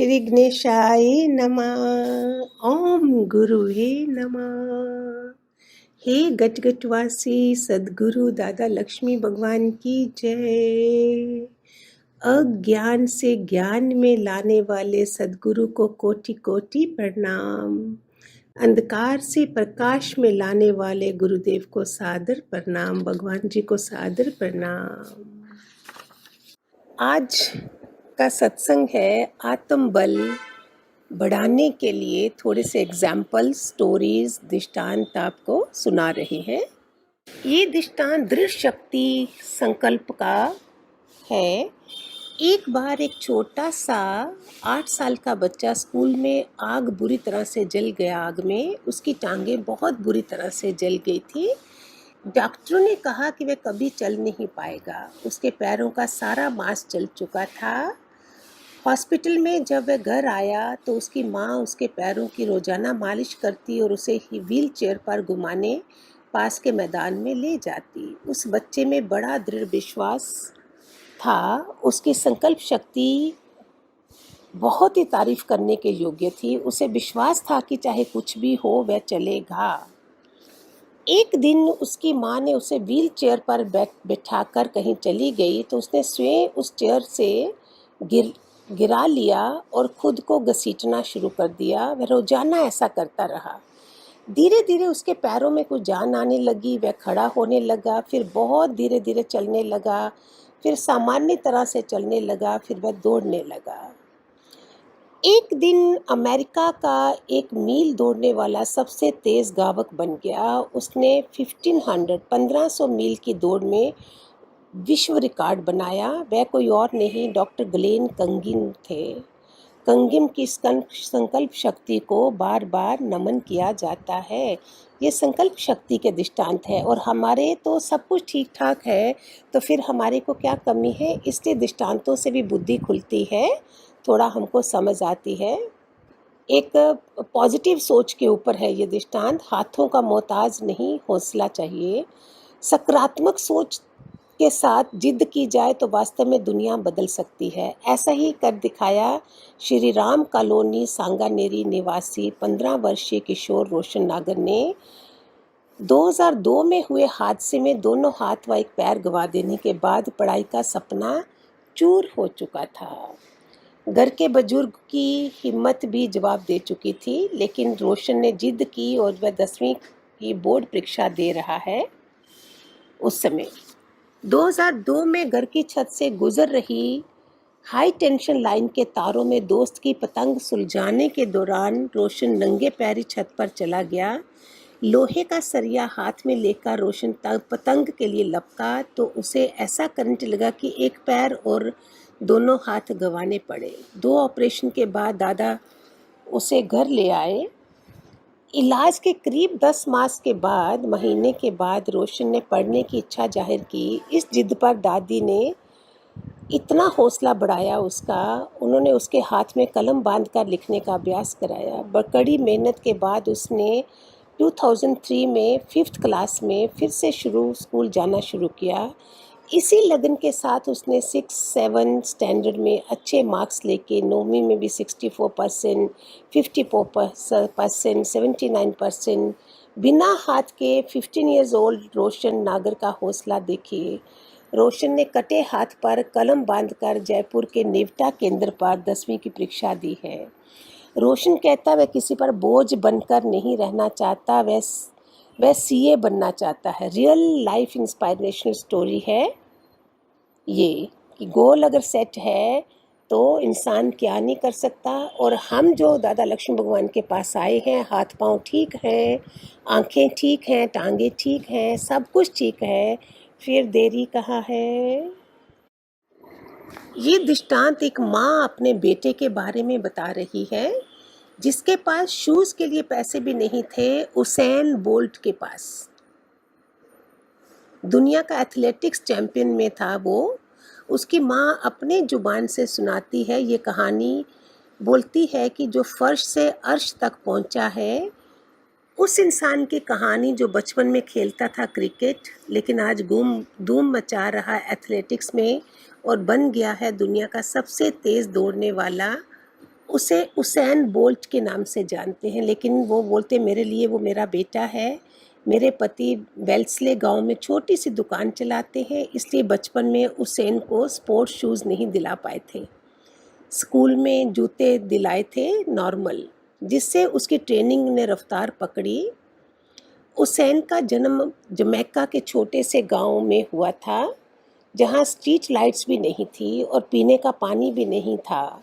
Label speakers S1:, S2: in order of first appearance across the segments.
S1: श्री गणेशाय नमः। ओम गुरुवे नमः। हे गटगटवासी सद्गुरु दादा लक्ष्मी भगवान की जय। अज्ञान से ज्ञान में लाने वाले सद्गुरु को कोटि कोटि प्रणाम। अंधकार से प्रकाश में लाने वाले गुरुदेव को सादर प्रणाम। भगवान जी को सादर प्रणाम। आज का सत्संग है आत्म बल बढ़ाने के लिए थोड़े से एग्जाम्पल स्टोरीज दृष्टांत आपको सुना रहे हैं। ये दृष्टांत दृढ़ शक्ति संकल्प का है। एक बार एक छोटा सा 8 साल का बच्चा स्कूल में आग बुरी तरह से जल गया। आग में उसकी टांगें बहुत बुरी तरह से जल गई थी। डॉक्टरों ने कहा कि वह कभी चल नहीं पाएगा। उसके पैरों का सारा मांस जल चुका था। हॉस्पिटल में जब वह घर आया तो उसकी माँ उसके पैरों की रोजाना मालिश करती और उसे ही व्हील चेयर पर घुमाने पास के मैदान में ले जाती। उस बच्चे में बड़ा दृढ़ विश्वास था। उसकी संकल्प शक्ति बहुत ही तारीफ करने के योग्य थी। उसे विश्वास था कि चाहे कुछ भी हो वह चलेगा। एक दिन उसकी माँ ने उसे व्हील चेयर पर बैठाकर कहीं चली गई तो उसने स्वयं उस चेयर से गिरा लिया और खुद को घसीटना शुरू कर दिया। वह रोजाना ऐसा करता रहा। धीरे धीरे उसके पैरों में कुछ जान आने लगी। वह खड़ा होने लगा, फिर बहुत धीरे धीरे चलने लगा, फिर सामान्य तरह से चलने लगा, फिर वह दौड़ने लगा। एक दिन अमेरिका का एक मील दौड़ने वाला सबसे तेज गावक बन गया। उसने 1500 मील की दौड़ में विश्व रिकॉर्ड बनाया। वह कोई और नहीं डॉक्टर ग्लेन कंगिम थे। कंगिम की संकल्प शक्ति को बार बार नमन किया जाता है। ये संकल्प शक्ति के दृष्टांत है। और हमारे तो सब कुछ ठीक ठाक है तो फिर हमारे को क्या कमी है। इसलिए दृष्टांतों से भी बुद्धि खुलती है, थोड़ा हमको समझ आती है। एक पॉजिटिव सोच के ऊपर है ये दृष्टांत। हाथों का मोहताज नहीं, हौसला चाहिए। सकारात्मक सोच के साथ जिद की जाए तो वास्तव में दुनिया बदल सकती है। ऐसा ही कर दिखाया श्री राम कॉलोनी सांगानेरी निवासी 15 वर्षीय किशोर रोशन नागर ने। 2002 में हुए हादसे में दोनों हाथ व एक पैर गंवा देने के बाद पढ़ाई का सपना चूर हो चुका था। घर के बुजुर्ग की हिम्मत भी जवाब दे चुकी थी, लेकिन रोशन ने जिद की और वह 10वीं की बोर्ड परीक्षा दे रहा है। उस समय 2002 में घर की छत से गुजर रही हाई टेंशन लाइन के तारों में दोस्त की पतंग सुलझाने के दौरान रोशन नंगे पैरी छत पर चला गया। लोहे का सरिया हाथ में लेकर रोशन पतंग के लिए लपका तो उसे ऐसा करंट लगा कि एक पैर और दोनों हाथ गंवाने पड़े। 2 ऑपरेशन के बाद दादा उसे घर ले आए। इलाज के करीब 10 मास के बाद महीने के बाद रोशन ने पढ़ने की इच्छा जाहिर की। इस जिद पर दादी ने इतना हौसला बढ़ाया उसका। उन्होंने उसके हाथ में कलम बांधकर लिखने का अभ्यास कराया। कड़ी मेहनत के बाद उसने 2003 में 5th क्लास में फिर से स्कूल जाना शुरू किया। इसी लगन के साथ उसने 6-7 स्टैंडर्ड में अच्छे मार्क्स लेके 9वीं में भी 64%, 54%, 79%। बिना हाथ के 15 ईयर्स ओल्ड रोशन नागर का हौसला देखिए। रोशन ने कटे हाथ पर कलम बांधकर जयपुर के नेवटा केंद्र पर 10वीं की परीक्षा दी है। रोशन कहता वह किसी पर बोझ बनकर नहीं रहना चाहता, वह सीए बनना चाहता है। रियल लाइफ इंस्पायरेशनल स्टोरी है ये कि गोल अगर सेट है तो इंसान क्या नहीं कर सकता। और हम जो दादा लक्ष्मी भगवान के पास आए हैं, हाथ पांव ठीक हैं, आंखें ठीक हैं, टांगे ठीक हैं, सब कुछ ठीक है, फिर देरी कहाँ है। ये दृष्टांत एक माँ अपने बेटे के बारे में बता रही है जिसके पास शूज के लिए पैसे भी नहीं थे। उसेन बोल्ट के पास दुनिया का एथलेटिक्स चैंपियन में था वो। उसकी माँ अपने जुबान से सुनाती है ये कहानी। बोलती है कि जो फर्श से अर्श तक पहुंचा है उस इंसान की कहानी जो बचपन में खेलता था क्रिकेट, लेकिन आज धूम मचा रहा एथलेटिक्स में और बन गया है दुनिया का सबसे तेज दौड़ने वाला उसे उसैन बोल्ट के नाम से जानते हैं, लेकिन वो बोलते मेरे लिए वो मेरा बेटा है। मेरे पति वेल्सले गांव में छोटी सी दुकान चलाते हैं, इसलिए बचपन में उसैन को स्पोर्ट्स शूज़ नहीं दिला पाए थे। स्कूल में जूते दिलाए थे नॉर्मल, जिससे उसकी ट्रेनिंग ने रफ्तार पकड़ी। उसैन का जन्म जमैका के छोटे से गांव में हुआ था, जहां स्ट्रीट लाइट्स भी नहीं थी और पीने का पानी भी नहीं था,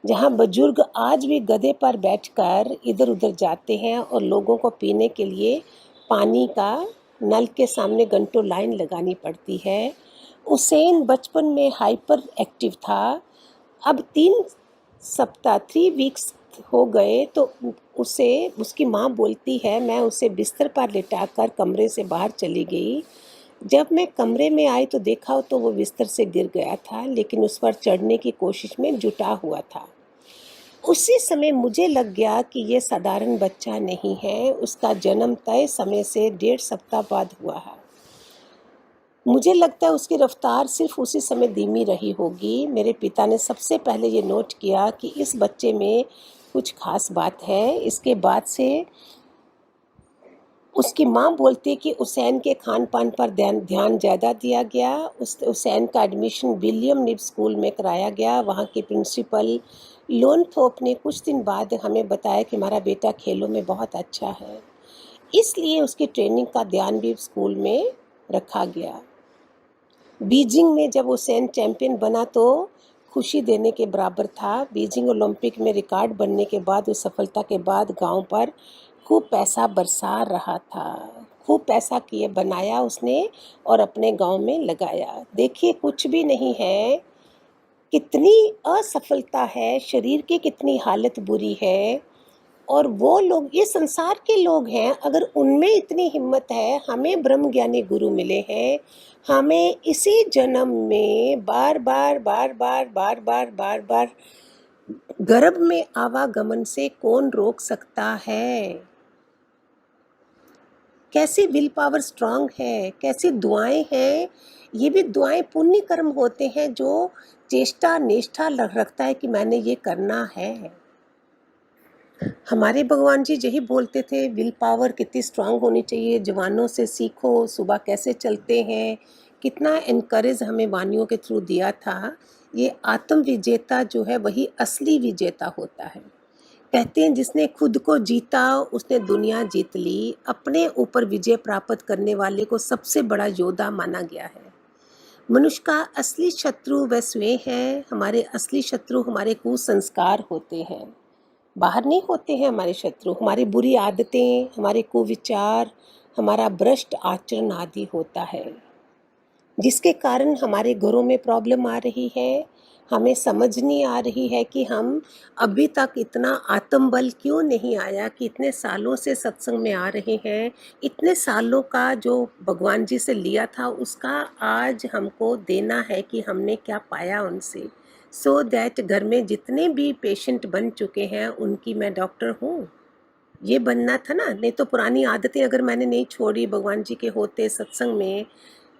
S1: जहां बुजुर्ग आज भी गधे पर बैठकर इधर उधर जाते हैं और लोगों को पीने के लिए पानी का नल के सामने घंटों लाइन लगानी पड़ती है। उसैन बचपन में हाइपर एक्टिव था। अब 3 वीक्स हो गए तो उसे उसकी माँ बोलती है, मैं उसे बिस्तर पर लिटाकर कमरे से बाहर चली गई। जब मैं कमरे में आई तो देखा तो वो बिस्तर से गिर गया था, लेकिन उस पर चढ़ने की कोशिश में जुटा हुआ था। उसी समय मुझे लग गया कि ये साधारण बच्चा नहीं है। उसका जन्म तय समय से 1.5 सप्ताह बाद हुआ है। मुझे लगता है उसकी रफ्तार सिर्फ उसी समय धीमी रही होगी। मेरे पिता ने सबसे पहले ये नोट किया कि इस बच्चे में कुछ खास बात है। इसके बाद से उसकी माँ बोलती है कि उसैन के खान पान पर ध्यान ज़्यादा दिया गया। उसैन का एडमिशन विलियम निब स्कूल में कराया गया। वहाँ के प्रिंसिपल लोनथोप ने कुछ दिन बाद हमें बताया कि हमारा बेटा खेलों में बहुत अच्छा है, इसलिए उसकी ट्रेनिंग का ध्यान भी स्कूल में रखा गया। बीजिंग में जब उसैन चैंपियन बना तो खुशी देने के बराबर था। बीजिंग ओलंपिक में रिकॉर्ड बनने के बाद, उस सफलता के बाद गांव पर खूब पैसा बरसा रहा था। खूब पैसा किए बनाया उसने और अपने गांव में लगाया। देखिए, कुछ भी नहीं है, कितनी असफलता है, शरीर की कितनी हालत बुरी है। और वो लोग, ये संसार के लोग हैं, अगर उनमें इतनी हिम्मत है, हमें ब्रह्म ज्ञानी गुरु मिले हैं, हमें इसी जन्म में बार बार बार बार बार बार बार बार गर्भ में आवागमन से कौन रोक सकता है? कैसी विल पावर स्ट्रांग है, कैसी दुआएं हैं। ये भी दुआएं पुण्य कर्म होते हैं जो चेष्टा निष्ठा रखता है कि मैंने ये करना है। हमारे भगवान जी यही बोलते थे, विल पावर कितनी स्ट्रांग होनी चाहिए। जवानों से सीखो, सुबह कैसे चलते हैं, कितना इनकरेज हमें वानियों के थ्रू दिया था। ये आत्म विजेता जो है वही असली विजेता होता है। कहते हैं जिसने खुद को जीता उसने दुनिया जीत ली। अपने ऊपर विजय प्राप्त करने वाले को सबसे बड़ा योद्धा माना गया है। मनुष्य का असली शत्रु वह स्वयं है। हमारे असली शत्रु हमारे कुसंस्कार होते हैं, बाहर नहीं होते हैं। हमारे शत्रु हमारी बुरी आदतें, हमारे कुविचार, हमारा भ्रष्ट आचरण आदि होता है, जिसके कारण हमारे घरों में प्रॉब्लम आ रही है। हमें समझ नहीं आ रही है कि हम अभी तक इतना आत्मबल क्यों नहीं आया, कि इतने सालों से सत्संग में आ रहे हैं, इतने सालों का जो भगवान जी से लिया था उसका आज हमको देना है कि हमने क्या पाया उनसे। सो दैट घर में जितने भी पेशेंट बन चुके हैं उनकी मैं डॉक्टर हूँ। ये बनना था ना। नहीं तो पुरानी आदतें अगर मैंने नहीं छोड़ी भगवान जी के होते सत्संग में,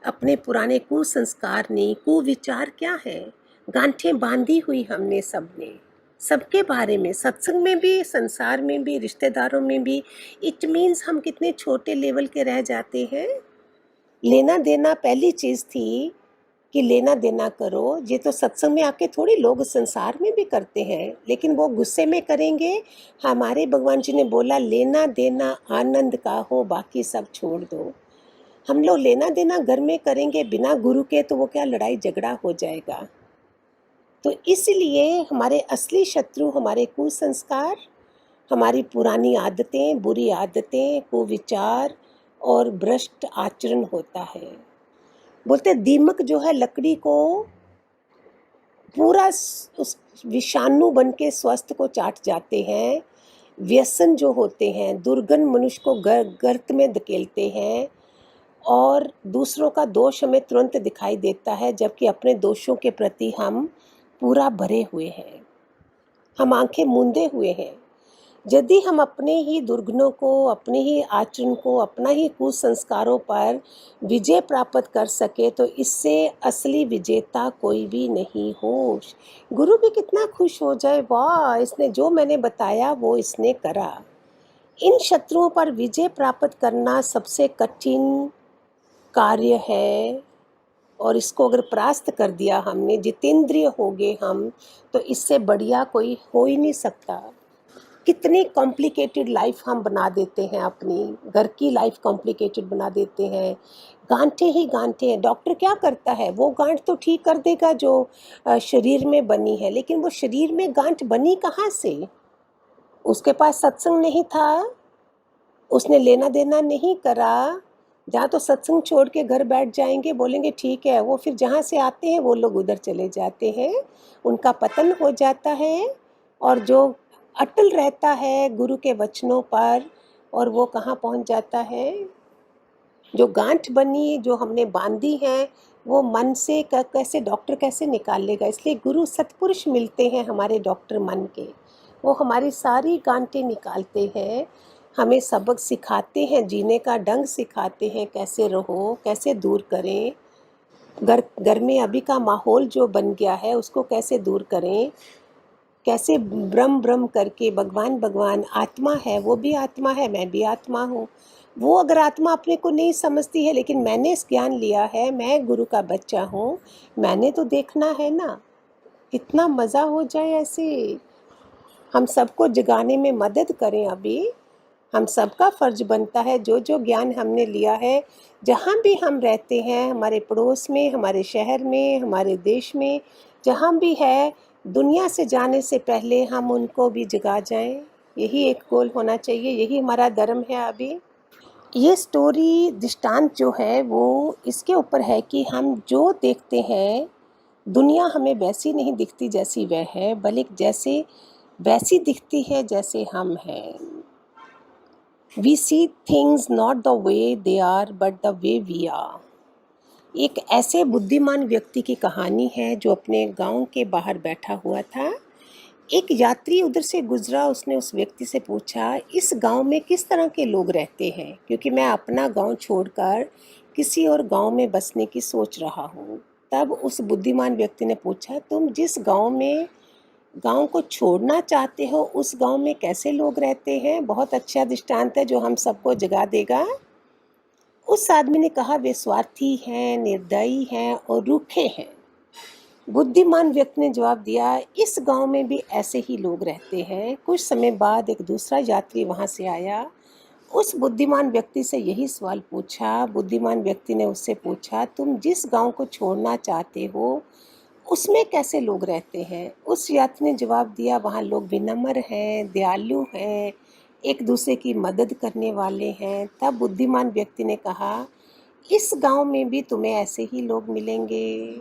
S1: अपने पुराने कुसंस्कार नहीं, कुविचार क्या है, गांठें बांधी हुई हमने सबने, सबके बारे में, सत्संग में भी, संसार में भी, रिश्तेदारों में भी। इट मीन्स हम कितने छोटे लेवल के रह जाते हैं। लेना देना पहली चीज़ थी कि लेना देना करो। ये तो सत्संग में आके थोड़ी लोग संसार में भी करते हैं, लेकिन वो गुस्से में करेंगे। हमारे भगवान जी ने बोला लेना देना आनंद का हो, बाकी सब छोड़ दो। हम लोग लेना देना घर में करेंगे बिना गुरु के तो वो क्या लड़ाई झगड़ा हो जाएगा। तो इसलिए हमारे असली शत्रु हमारे कुसंस्कार, हमारी पुरानी आदतें, बुरी आदतें, कुविचार और भ्रष्ट आचरण होता है। बोलते दीमक जो है लकड़ी को पूरा उस विषाणु बन के स्वस्थ को चाट जाते हैं। व्यसन जो होते हैं दुर्गंध मनुष्य को गर्त में धकेलते हैं और दूसरों का दोष हमें तुरंत दिखाई देता है, जबकि अपने दोषों के प्रति हम पूरा भरे हुए हैं, हम आंखें मूंदे हुए हैं। यदि हम अपने ही दुर्गुणों को, अपने ही आचरण को, अपना ही कुसंस्कारों पर विजय प्राप्त कर सके तो इससे असली विजेता कोई भी नहीं हो। गुरु भी कितना खुश हो जाए, वाह इसने जो मैंने बताया वो इसने करा। इन शत्रुओं पर विजय प्राप्त करना सबसे कठिन कार्य है, और इसको अगर परास्त कर दिया हमने, जितेंद्रिय हो गए हम, तो इससे बढ़िया कोई हो ही नहीं सकता। कितनी कॉम्प्लिकेटेड लाइफ हम बना देते हैं, अपनी घर की लाइफ कॉम्प्लिकेटेड बना देते हैं। गांठें ही गांठें हैं। डॉक्टर क्या करता है, वो गांठ तो ठीक कर देगा जो शरीर में बनी है, लेकिन वो शरीर में गांठ बनी कहाँ से? उसके पास सत्संग नहीं था, उसने लेना देना नहीं करा। जहाँ तो सत्संग छोड़ के घर बैठ जाएंगे, बोलेंगे ठीक है, वो फिर जहाँ से आते हैं वो लोग उधर चले जाते हैं, उनका पतन हो जाता है। और जो अटल रहता है गुरु के वचनों पर, और वो कहाँ पहुँच जाता है? जो गांठ बनी, जो हमने बांधी है, वो मन से कैसे डॉक्टर कैसे निकाल लेगा? इसलिए गुरु सत्पुरुष मिलते हैं हमारे डॉक्टर मन के, वो हमारी सारी गांठें निकालते हैं, हमें सबक सिखाते हैं, जीने का ढंग सिखाते हैं, कैसे रहो, कैसे दूर करें। घर में अभी का माहौल जो बन गया है उसको कैसे दूर करें, कैसे ब्रह्म ब्रह्म करके भगवान भगवान, आत्मा है वो भी आत्मा है, मैं भी आत्मा हूँ। वो अगर आत्मा अपने को नहीं समझती है, लेकिन मैंने इस ज्ञान लिया है, मैं गुरु का बच्चा हूँ, मैंने तो देखना है ना। कितना मज़ा हो जाए ऐसे। हम सबको जगाने में मदद करें। अभी हम सबका फर्ज बनता है, जो जो ज्ञान हमने लिया है, जहाँ भी हम रहते हैं, हमारे पड़ोस में, हमारे शहर में, हमारे देश में, जहाँ भी है, दुनिया से जाने से पहले हम उनको भी जगा जाएं। यही एक गोल होना चाहिए, यही हमारा धर्म है। अभी ये स्टोरी दृष्टांत जो है वो इसके ऊपर है कि हम जो देखते हैं, दुनिया हमें वैसी नहीं दिखती जैसी वह है, बल्कि वैसी दिखती है जैसे हम हैं। We see things not the way they are but the way we are। एक ऐसे बुद्धिमान व्यक्ति की कहानी है जो अपने गांव के बाहर बैठा हुआ था। एक यात्री उधर से गुजरा, उसने उस व्यक्ति से पूछा, इस गांव में किस तरह के लोग रहते हैं, क्योंकि मैं अपना गांव छोड़कर किसी और गांव में बसने की सोच रहा हूँ। तब उस बुद्धिमान व्यक्ति ने पूछा, तुम जिस गांव को छोड़ना चाहते हो, उस गांव में कैसे लोग रहते हैं? बहुत अच्छा दृष्टांत है जो हम सबको जगा देगा। उस आदमी ने कहा, वे स्वार्थी हैं, निर्दयी हैं और रूखे हैं। बुद्धिमान व्यक्ति ने जवाब दिया, इस गांव में भी ऐसे ही लोग रहते हैं। कुछ समय बाद एक दूसरा यात्री वहां से आया, उस बुद्धिमान व्यक्ति से यही सवाल पूछा। बुद्धिमान व्यक्ति ने उससे पूछा, तुम जिस गांव को छोड़ना चाहते हो उसमें कैसे लोग रहते हैं? उस यात्री ने जवाब दिया, वहाँ लोग विनम्र हैं, दयालु हैं, एक दूसरे की मदद करने वाले हैं। तब बुद्धिमान व्यक्ति ने कहा, इस गांव में भी तुम्हें ऐसे ही लोग मिलेंगे।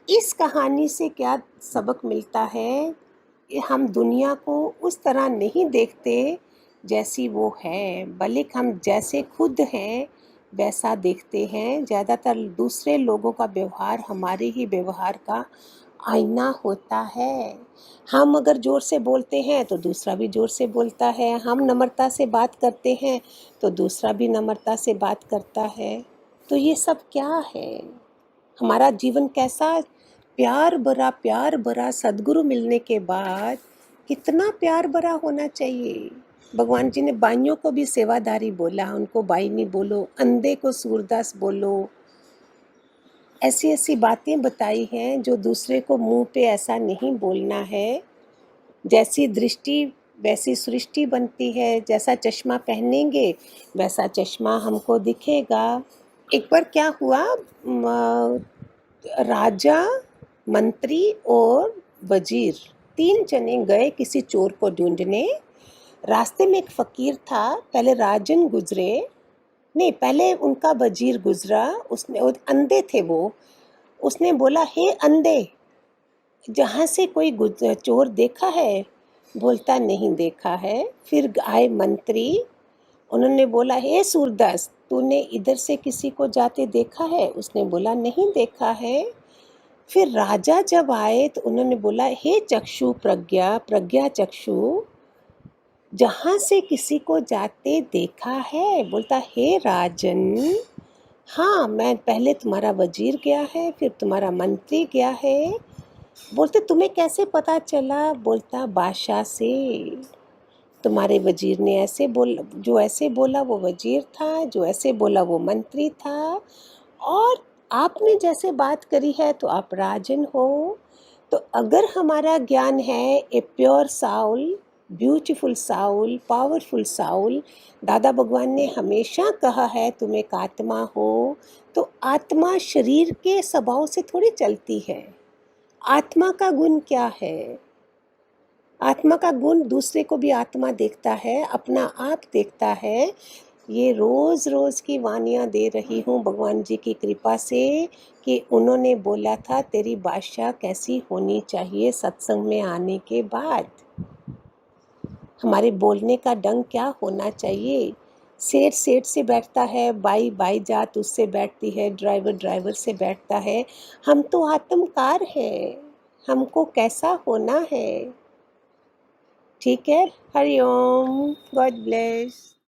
S1: इस कहानी से क्या सबक मिलता है? हम दुनिया को उस तरह नहीं देखते जैसी वो है, बल्कि हम जैसे खुद हैं वैसा देखते हैं। ज़्यादातर दूसरे लोगों का व्यवहार हमारे ही व्यवहार का आईना होता है। हम अगर ज़ोर से बोलते हैं तो दूसरा भी ज़ोर से बोलता है, हम नम्रता से बात करते हैं तो दूसरा भी नम्रता से बात करता है। तो ये सब क्या है? हमारा जीवन कैसा प्यार भरा सद्गुरु मिलने के बाद कितना प्यार भरा होना चाहिए। भगवान जी ने बाइयों को भी सेवादारी बोला, उनको बाई नहीं बोलो, अंधे को सूरदास बोलो। ऐसी ऐसी बातें बताई हैं जो दूसरे को मुंह पे ऐसा नहीं बोलना है। जैसी दृष्टि वैसी सृष्टि बनती है, जैसा चश्मा पहनेंगे वैसा चश्मा हमको दिखेगा। एक बार क्या हुआ, राजा, मंत्री और वजीर 3 जने गए किसी चोर को ढूंढने। रास्ते में एक फकीर था, पहले राजन गुजरे, नहीं पहले उनका वजीर गुजरा। उसने, अंधे थे वो, उसने बोला, हे अंधे, जहाँ से कोई चोर देखा है? बोलता, नहीं देखा है। फिर आए मंत्री, उन्होंने बोला, हे सूरदास, तूने इधर से किसी को जाते देखा है? उसने बोला, नहीं देखा है। फिर राजा जब आए तो उन्होंने बोला, हे चक्षु प्रज्ञा चक्षु, जहाँ से किसी को जाते देखा है, बोलता हे राजन, हाँ मैं पहले तुम्हारा वजीर गया है, फिर तुम्हारा मंत्री गया है। बोलते तुम्हें कैसे पता चला? बोलता बादशाह से। तुम्हारे वजीर ने ऐसे बोल, जो ऐसे बोला वो वजीर था, जो ऐसे बोला वो मंत्री था, और आपने जैसे बात करी है तो आप राजन हो। तो अगर हमारा ज्ञान है a pure Saul, beautiful Saul, powerful Saul, दादा भगवान ने हमेशा कहा है तुम एक आत्मा हो, तो आत्मा शरीर के स्वभाव से थोड़ी चलती है। आत्मा का गुण क्या है? आत्मा का गुण दूसरे को भी आत्मा देखता है, अपना आप देखता है। ये रोज रोज की वानियाँ दे रही हूँ भगवान जी की कृपा से, कि उन्होंने बोला था तेरी भाषा कैसी होनी चाहिए सत्संग में आने के बाद। हमारे बोलने का ढंग क्या होना चाहिए? सेठ सेठ से बैठता है, बाई बाई जात उससे बैठती है, ड्राइवर ड्राइवर से बैठता है। हम तो आत्मकार हैं, हमको कैसा होना है? ठीक है, हरिओम, गॉड ब्लेस।